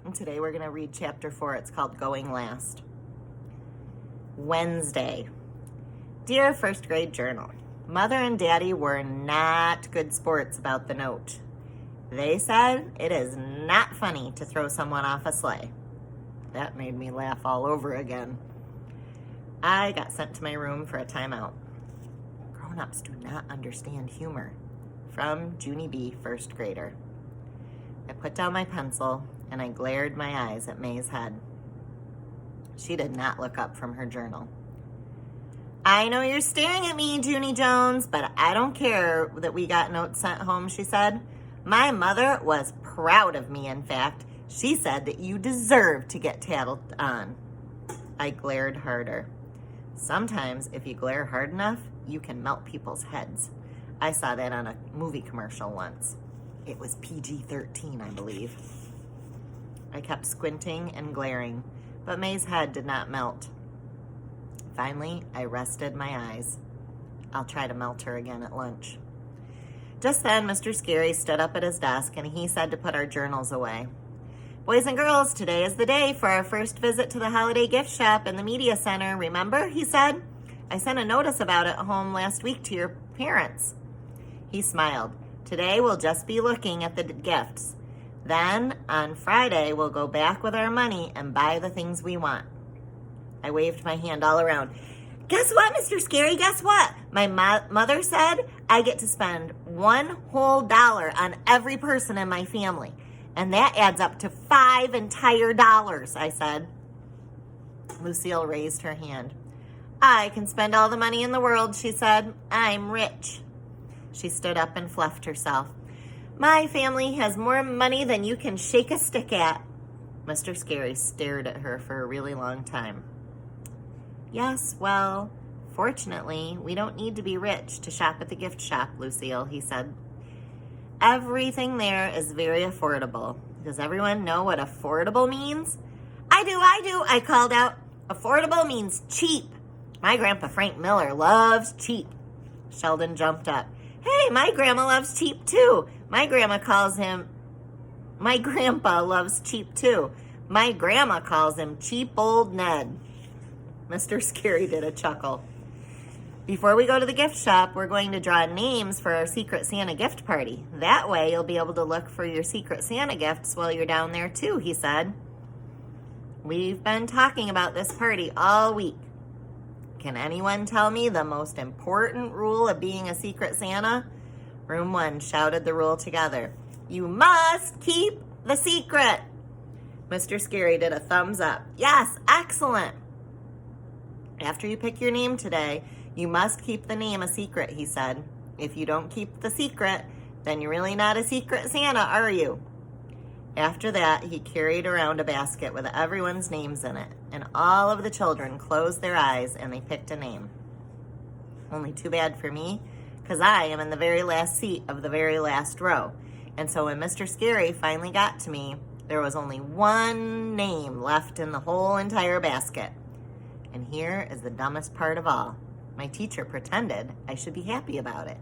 And today we're going to read chapter 4. It's called Going Last. Wednesday. Dear first grade journal, Mother and Daddy were not good sports about the note. They said it is not funny to throw someone off a sleigh. That made me laugh all over again. I got sent to my room for a timeout. Grown-ups do not understand humor. From Junie B., first grader. I put down my pencil and I glared my eyes at May's head. She did not look up from her journal. I know you're staring at me, Junie Jones, but I don't care that we got notes sent home, she said. My mother was proud of me, in fact. She said that you deserved to get tattled on. I glared harder. Sometimes, if you glare hard enough, you can melt people's heads. I saw that on a movie commercial once. It was PG-13, I believe. I kept squinting and glaring, but May's head did not melt. Finally, I rested my eyes. I'll try to melt her again at lunch. Just then, Mr. Scary stood up at his desk and he said to put our journals away. Boys and girls, today is the day for our first visit to the holiday gift shop in the media center. Remember, he said. I sent a notice about it home last week to your parents. He smiled. Today we'll just be looking at the gifts. Then, on Friday, we'll go back with our money and buy the things we want. I waved my hand all around. Guess what, Mr. Scary? Guess what? My mother said I get to spend $1 whole on every person in my family. And that adds up to $5 entire, I said. Lucille raised her hand. I can spend all the money in the world, she said. I'm rich. She stood up and fluffed herself. My family has more money than you can shake a stick at. Mr. Scary stared at her for a really long time. Yes, well, fortunately, we don't need to be rich to shop at the gift shop, Lucille, he said. Everything there is very affordable. Does everyone know what affordable means? I do, I called out. Affordable means cheap. My Grandpa Frank Miller loves cheap. Sheldon jumped up. Hey, my grandma loves cheap too. My grandpa loves cheap too. My grandma calls him Cheap Old Ned. Mr. Scary did a chuckle. Before we go to the gift shop, we're going to draw names for our Secret Santa gift party. That way, you'll be able to look for your Secret Santa gifts while you're down there too, he said. We've been talking about this party all week. Can anyone tell me the most important rule of being a Secret Santa? Room 1 shouted the rule together. You must keep the secret. Mr. Scary did a thumbs up. Yes, excellent. After you pick your name today, you must keep the name a secret, he said. If you don't keep the secret, then you're really not a Secret Santa, are you? After that, he carried around a basket with everyone's names in it, and all of the children closed their eyes and they picked a name. Only too bad for me, because I am in the very last seat of the very last row. And so when Mr. Scary finally got to me, there was only one name left in the whole entire basket. And here is the dumbest part of all. My teacher pretended I should be happy about it.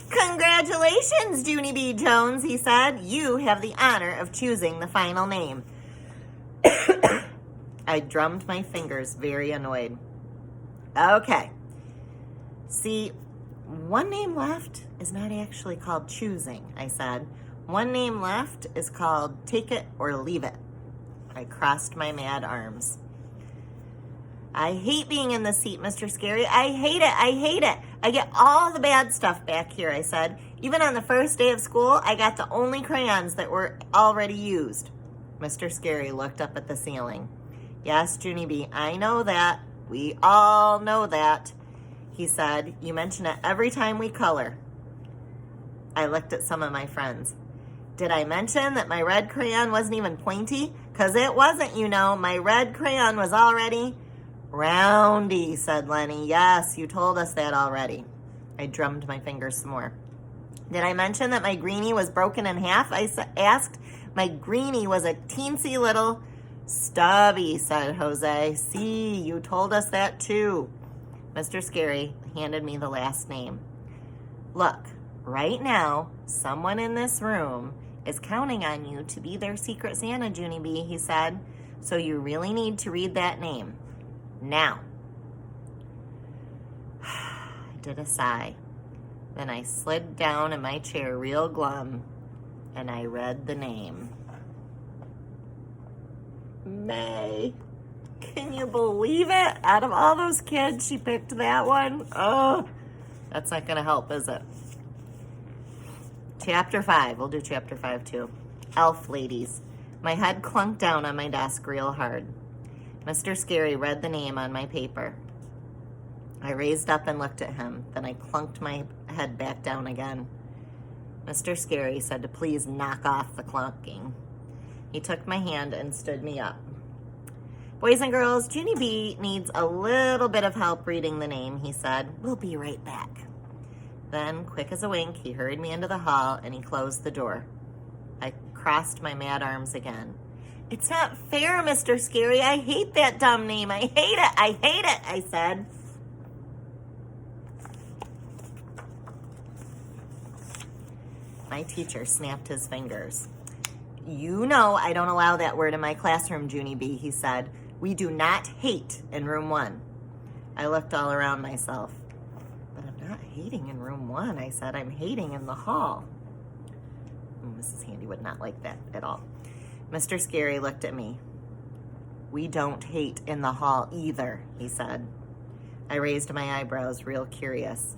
Congratulations, Junie B. Jones, he said. You have the honor of choosing the final name. I drummed my fingers, very annoyed. Okay. See, one name left is not actually called choosing, I said. One name left is called take it or leave it. I crossed my mad arms. I hate being in this seat, Mr. Scary. I hate it. I get all the bad stuff back here, I said. Even on the first day of school, I got the only crayons that were already used. Mr. Scary looked up at the ceiling. Yes, Junie B., I know that. We all know that, he said. You mention it every time we color. I looked at some of my friends. Did I mention that my red crayon wasn't even pointy? 'Cause it wasn't, you know. My red crayon was already... Roundy, said Lenny. Yes, you told us that already. I drummed my fingers some more. Did I mention that my greenie was broken in half? I asked. My greenie was a teensy little... Stubby, said Jose. See, you told us that too. Mr. Scary handed me the last name. Look, right now, someone in this room is counting on you to be their Secret Santa, Junie B, he said. So you really need to read that name. Now. I did a sigh. Then I slid down in my chair real glum, and I read the name. May. Can you believe it? Out of all those kids, she picked that one. Oh, that's not going to help, is it? Chapter 5. We'll do Chapter 5 too. Elf ladies. My head clunked down on my desk real hard. Mr. Scary read the name on my paper. I raised up and looked at him. Then I clunked my head back down again. Mr. Scary said to please knock off the clunking. He took my hand and stood me up. Boys and girls, Junie B needs a little bit of help reading the name, he said. We'll be right back. Then, quick as a wink, he hurried me into the hall and he closed the door. I crossed my mad arms again. It's not fair, Mr. Scary. I hate that dumb name. I hate it. I hate it, I said. My teacher snapped his fingers. You know I don't allow that word in my classroom, Junie B, he said. We do not hate in room 1. I looked all around myself. But I'm not hating in room 1, I said. I'm hating in the hall. Mrs. Handy would not like that at all. Mr. Scary looked at me. We don't hate in the hall either, he said. I raised my eyebrows, real curious.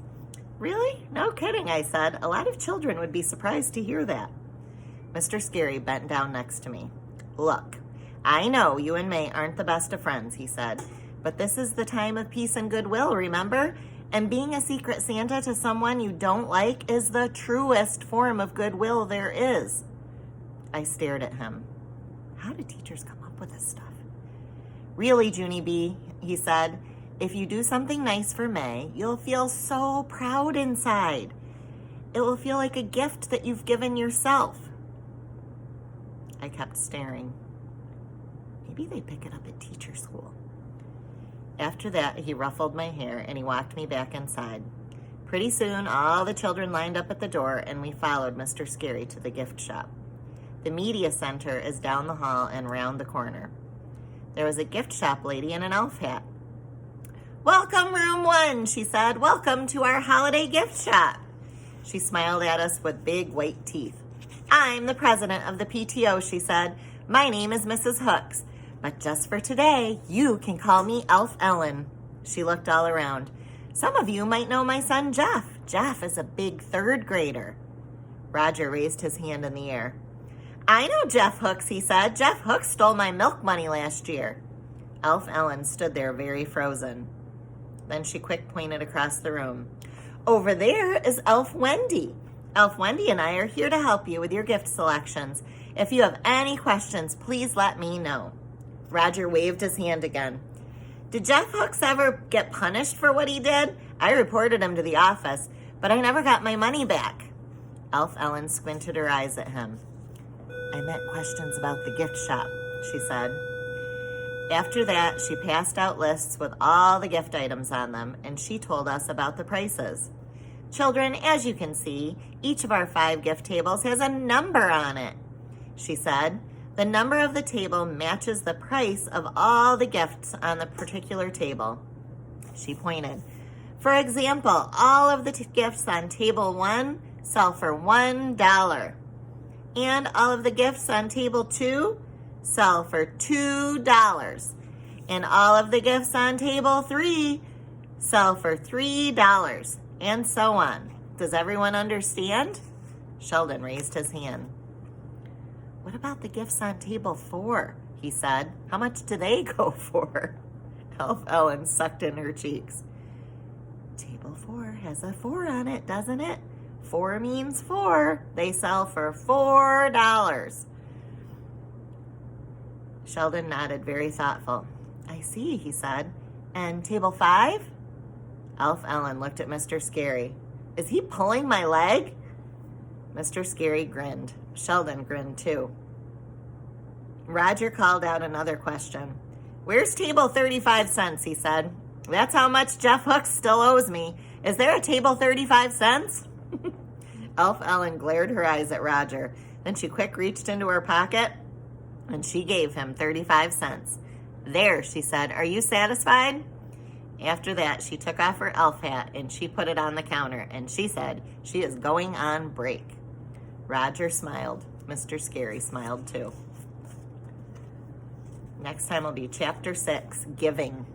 Really? No kidding, I said. A lot of children would be surprised to hear that. Mr. Scary bent down next to me. Look, I know you and May aren't the best of friends, he said, but this is the time of peace and goodwill, remember? And being a Secret Santa to someone you don't like is the truest form of goodwill there is. I stared at him. How do teachers come up with this stuff? Really, Junie B, he said, if you do something nice for May, you'll feel so proud inside. It will feel like a gift that you've given yourself. I kept staring. Maybe they pick it up at teacher school. After that, he ruffled my hair and he walked me back inside. Pretty soon, all the children lined up at the door and we followed Mr. Scary to the gift shop. The media center is down the hall and round the corner. There was a gift shop lady in an elf hat. Welcome, room 1, she said. Welcome to our holiday gift shop. She smiled at us with big white teeth. I'm the president of the PTO, she said. My name is Mrs. Hooks, but just for today, you can call me Elf Ellen. She looked all around. Some of you might know my son, Jeff. Jeff is a big 3rd grader. Roger raised his hand in the air. I know Jeff Hooks, he said. Jeff Hooks stole my milk money last year. Elf Ellen stood there very frozen. Then she quick pointed across the room. Over there is Elf Wendy. Elf Wendy and I are here to help you with your gift selections. If you have any questions, please let me know. Roger waved his hand again. Did Jeff Hooks ever get punished for what he did? I reported him to the office, but I never got my money back. Elf Ellen squinted her eyes at him. I meant questions about the gift shop, she said. After that, she passed out lists with all the gift items on them, and she told us about the prices. Children, as you can see, each of our 5 gift tables has a number on it. She said, the number of the table matches the price of all the gifts on the particular table. She pointed. For example, all of the gifts on table 1 sell for $1. And all of the gifts on table 2 sell for $2. And all of the gifts on table 3 sell for $3. And so on. Does everyone understand? Sheldon raised his hand. What about the gifts on table 4? He said. How much do they go for? Elf Ellen sucked in her cheeks. Table 4 has a 4 on it, doesn't it? 4 means 4. They sell for $4. Sheldon nodded, very thoughtful. I see, he said. And table 5? Elf Ellen looked at Mr. Scary. Is he pulling my leg? Mr. Scary grinned. Sheldon grinned too. Roger called out another question. Where's table 35 cents, he said. That's how much Jeff Hooks still owes me. Is there a table 35 cents? Elf Ellen glared her eyes at Roger. Then she quick reached into her pocket and she gave him 35 cents. There, she said, are you satisfied? After that, she took off her elf hat and she put it on the counter and she said she is going on break. Roger smiled. Mr. Scary smiled too. Next time will be Chapter 6, Giving.